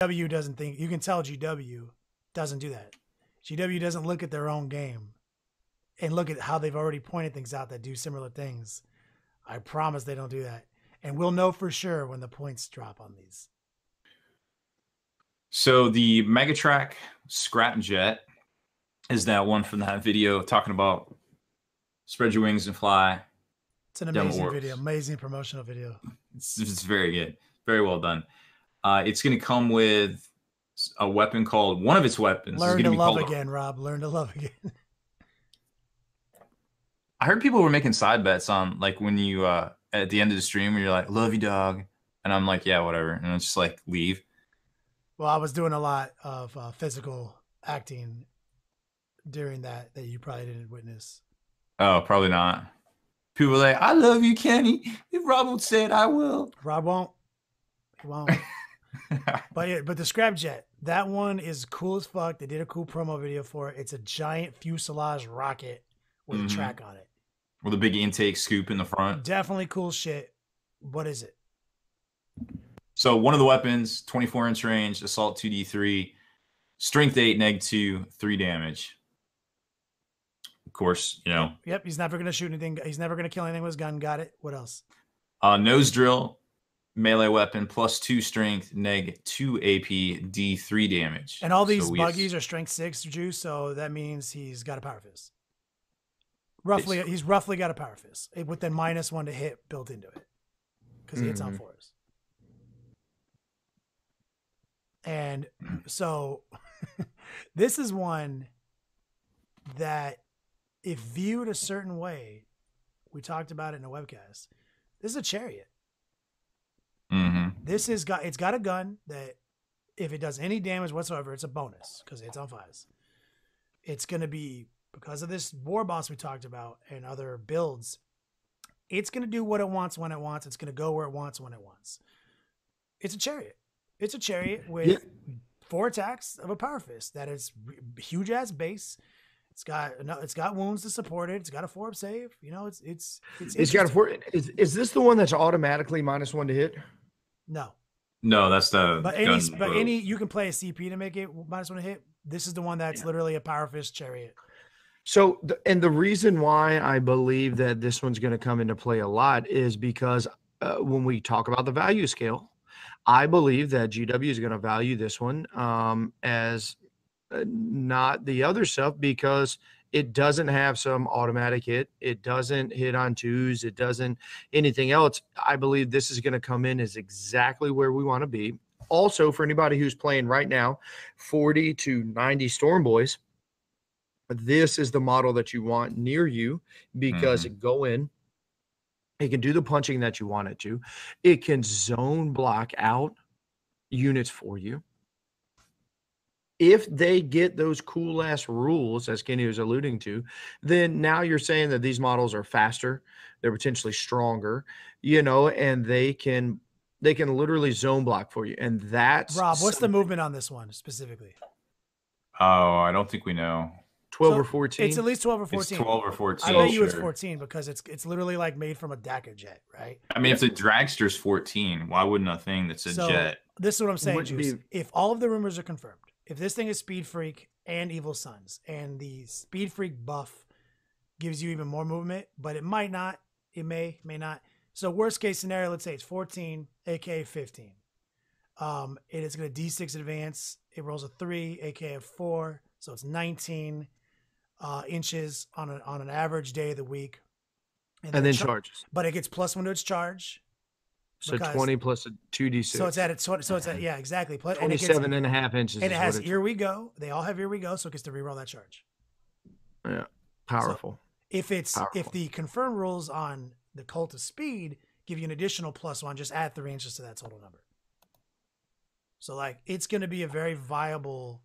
GW doesn't think, you can tell GW doesn't do that. GW doesn't look at their own game and look at how they've already pointed things out that do similar things. I promise they don't do that. And we'll know for sure when the points drop on these. So the Megatrakk Scrapjet is that one from that video talking about spread your wings and fly. It's an amazing video, amazing promotional video. It's very good. Very well done. It's going to come with a weapon called, one of its weapons. Learn to love again, Rob. Learn to love again. I heard people were making side bets on, like, when you, at the end of the stream, where you're like, love you, dog. And I'm like, yeah, whatever. And it's just like, leave. Well, I was doing a lot of physical acting during that you probably didn't witness. Oh, probably not. People were like, I love you, Kenny. If Rob would say it, I will. Rob won't. He won't. But the Scrapjet, that one is cool as fuck. They did a cool promo video for it. It's a giant fuselage rocket with a track on it. With a big intake scoop in the front. Definitely cool shit. What is it? So one of the weapons, 24-inch range, assault 2d3, strength 8, -2, 3 damage. Of course, you know. Yep, he's never going to shoot anything. He's never going to kill anything with his gun. Got it. What else? Nose drill, melee weapon, +2 strength, -2 AP, D3 damage. And all these buggies are strength 6 juice, so that means he's got a power fist. Roughly, he's roughly got a power fist with the -1 to hit built into it because he hits on 4s. And so this is one that, if viewed a certain way, we talked about it in a webcast. This is a chariot. This is it's got a gun that, if it does any damage whatsoever, it's a bonus because it's on 5s. It's going to be, because of this war boss we talked about and other builds, it's going to do what it wants when it wants. It's going to go where it wants when it wants. It's a chariot. It's a chariot with 4 attacks of a power fist that is huge ass base. It's got wounds to support it. It's got a 4-up save. You know, it's got a 4. Is this the one that's automatically -1 to hit? No, that's the. But any you can play a CP to make it -1 to hit. This is the one that's literally a power fist chariot. So, and the reason why I believe that this one's going to come into play a lot is because when we talk about the value scale, I believe that GW is going to value this one as not the other stuff, because it doesn't have some automatic hit. It doesn't hit on 2s. It doesn't anything else. I believe this is going to come in as exactly where we want to be. Also, for anybody who's playing right now, 40 to 90 Stormboyz, this is the model that you want near you, because it go in. It can do the punching that you want it to. It can zone block out units for you. If they get those cool ass rules, as Kenny was alluding to, then now you're saying that these models are faster, they're potentially stronger, you know, and they can literally zone block for you. And that's Rob, what's the movement on this one specifically? Oh, I don't think we know. 12 or 14. It's at least 12 or 14. It's 12 or 14. I bet you it's 14 because it's literally like made from a DACA jet, right? I mean, if the dragster's 14, why wouldn't a thing that's a jet? This is what I'm saying, Juice. If all of the rumors are confirmed, if this thing is Speed Freak and Evil Sons, and the Speed Freak buff gives you even more movement, but it might not, it may not. So worst case scenario, let's say it's 14, aka 15. It is going to D6 advance. It rolls a 3, aka 4, so it's 19 inches on an average day of the week, and then charges. But it gets +1 to its charge. So 20 plus a 2d6. So it's at yeah, exactly. 27.5 inches. And it has Here We Go. They all have Here We Go, so it gets to reroll that charge. Yeah, powerful. So if the confirmed rules on the Cult of Speed give you an additional +1, just add 3 inches to that total number. So like it's going to be a very viable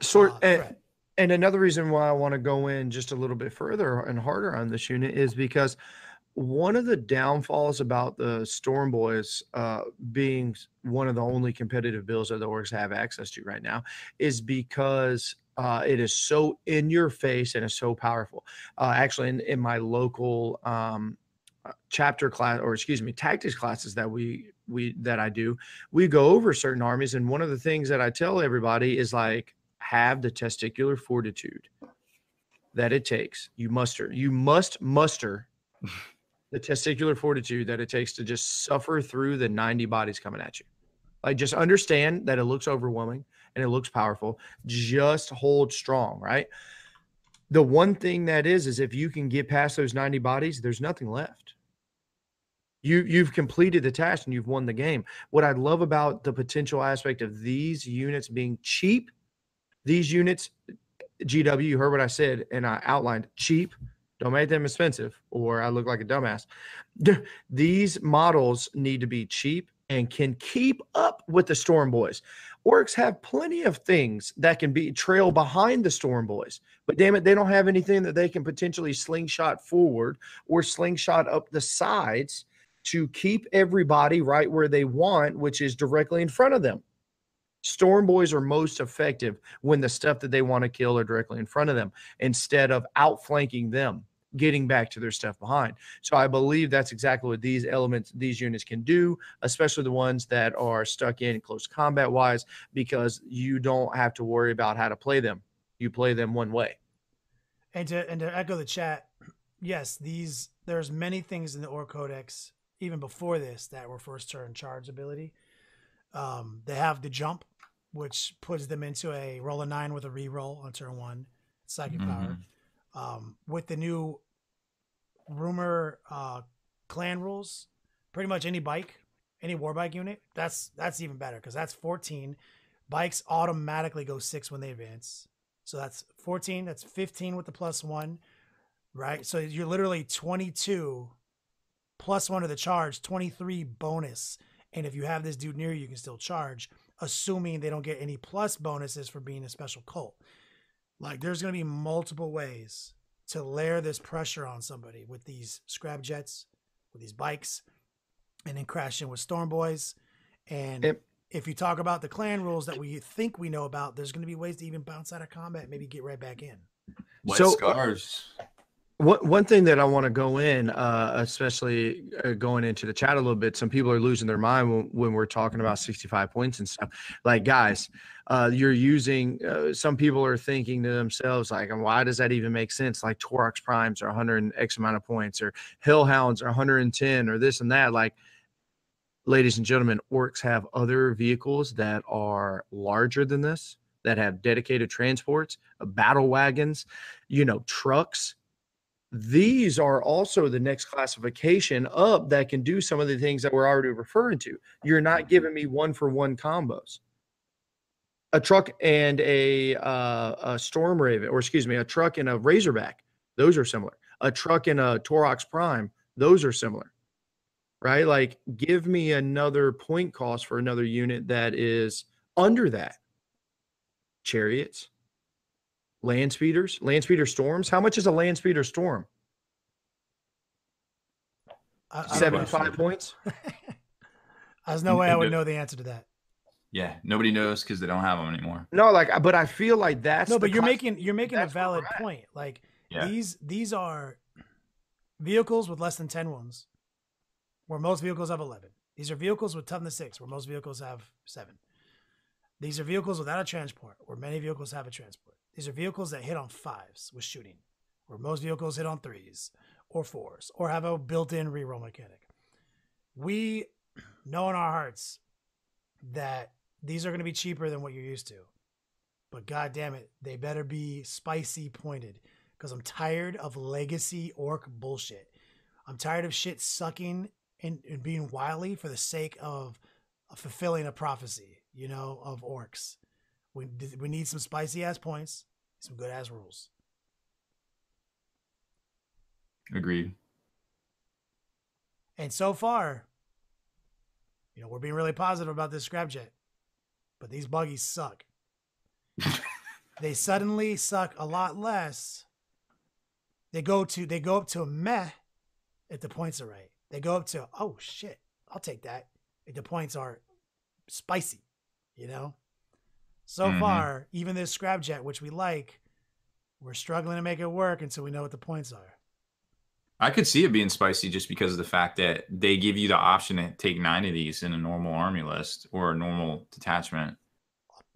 threat. And another reason why I want to go in just a little bit further and harder on this unit is because one of the downfalls about the Stormboyz being one of the only competitive builds that the orgs have access to right now is because it is so in your face and it's so powerful. Actually, in my local chapter class, or excuse me, tactics classes that we I do, we go over certain armies, and one of the things that I tell everybody is like, have the testicular fortitude that it takes. You must muster the testicular fortitude that it takes to just suffer through the 90 bodies coming at you. Like, just understand that it looks overwhelming and it looks powerful. Just hold strong, right? The one thing that is if you can get past those 90 bodies, there's nothing left. You've completed the task and you've won the game. What I love about the potential aspect of these units being cheap, these units, GW, you heard what I said, and I outlined cheap. Don't make them expensive or I look like a dumbass. These models need to be cheap and can keep up with the Stormboyz. Orcs have plenty of things that can be trail behind the Stormboyz, but damn it, they don't have anything that they can potentially slingshot forward or slingshot up the sides to keep everybody right where they want, which is directly in front of them. Stormboyz are most effective when the stuff that they want to kill are directly in front of them instead of outflanking them, getting back to their stuff behind. So I believe that's exactly what these elements, these units can do, especially the ones that are stuck in close combat wise, because you don't have to worry about how to play them. You play them one way. And to echo the chat, yes, there's many things in the Orc Codex, even before this, that were first turn charge ability. They have the jump, which puts them into a roll a 9 with a reroll on turn 1, psychic power. With the new rumor clan rules, pretty much any bike, any war bike unit, that's even better because that's 14. Bikes automatically go 6 when they advance. So that's 14, that's 15 with the +1, right? So you're literally 22 +1 to the charge, 23 bonus. And if you have this dude near you, you can still charge, assuming they don't get any plus bonuses for being a special cult. Like, there's going to be multiple ways to layer this pressure on somebody with these scrapjets, with these bikes, and then crash in with Stormboyz. And if you talk about the clan rules that we think we know about, there's going to be ways to even bounce out of combat, maybe get right back in. Wet scars. One thing that I want to go in, especially going into the chat a little bit, some people are losing their mind when we're talking about 65 points and stuff. Like, guys, you're using, some people are thinking to themselves, like, why does that even make sense? Like, Torox Primes are 100 and X amount of points, or Hellhounds are 110, or this and that. Like, ladies and gentlemen, Orcs have other vehicles that are larger than this, that have dedicated transports, battle wagons, trucks. These are also the next classification up that can do some of the things that we're already referring to. You're not giving me 1-for-1 combos. A truck and a Storm Raven, or excuse me, a truck and a Razorback, those are similar. A truck and a Torox Prime, those are similar, right? Like, give me another point cost for another unit that is under that. Chariots. Land speeder storms. How much is a land speeder storm? 75 points. There's no way I would know the answer to that. Yeah, nobody knows because they don't have them anymore. No, but I feel like that's but you're making a valid point. Like, these are vehicles with less than 10 wounds, where most vehicles have 11. These are vehicles with toughness 6, where most vehicles have 7. These are vehicles without a transport, where many vehicles have a transport. These are vehicles that hit on 5s with shooting, where most vehicles hit on 3s or 4s, or have a built-in reroll mechanic. We know in our hearts that these are going to be cheaper than what you're used to. But God damn it, they better be spicy pointed, because I'm tired of legacy orc bullshit. I'm tired of shit sucking and being wily for the sake of fulfilling a prophecy, of orcs. We need some spicy ass points, some good ass rules. Agreed. And so far, we're being really positive about this scrapjet, but these buggies suck. They suddenly suck a lot less. They go up to a meh if the points are right. They go up to, oh shit, I'll take that if the points are spicy, So far, even this scrapjet, which we like, we're struggling to make it work until we know what the points are. I could see it being spicy just because of the fact that they give you the option to take 9 of these in a normal army list or a normal detachment.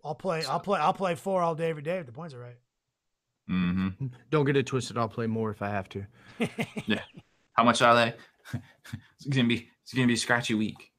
I'll play 4 all day every day if the points are right. Mm-hmm. Don't get it twisted. I'll play more if I have to. Yeah. How much are they? It's gonna be a scratchy week.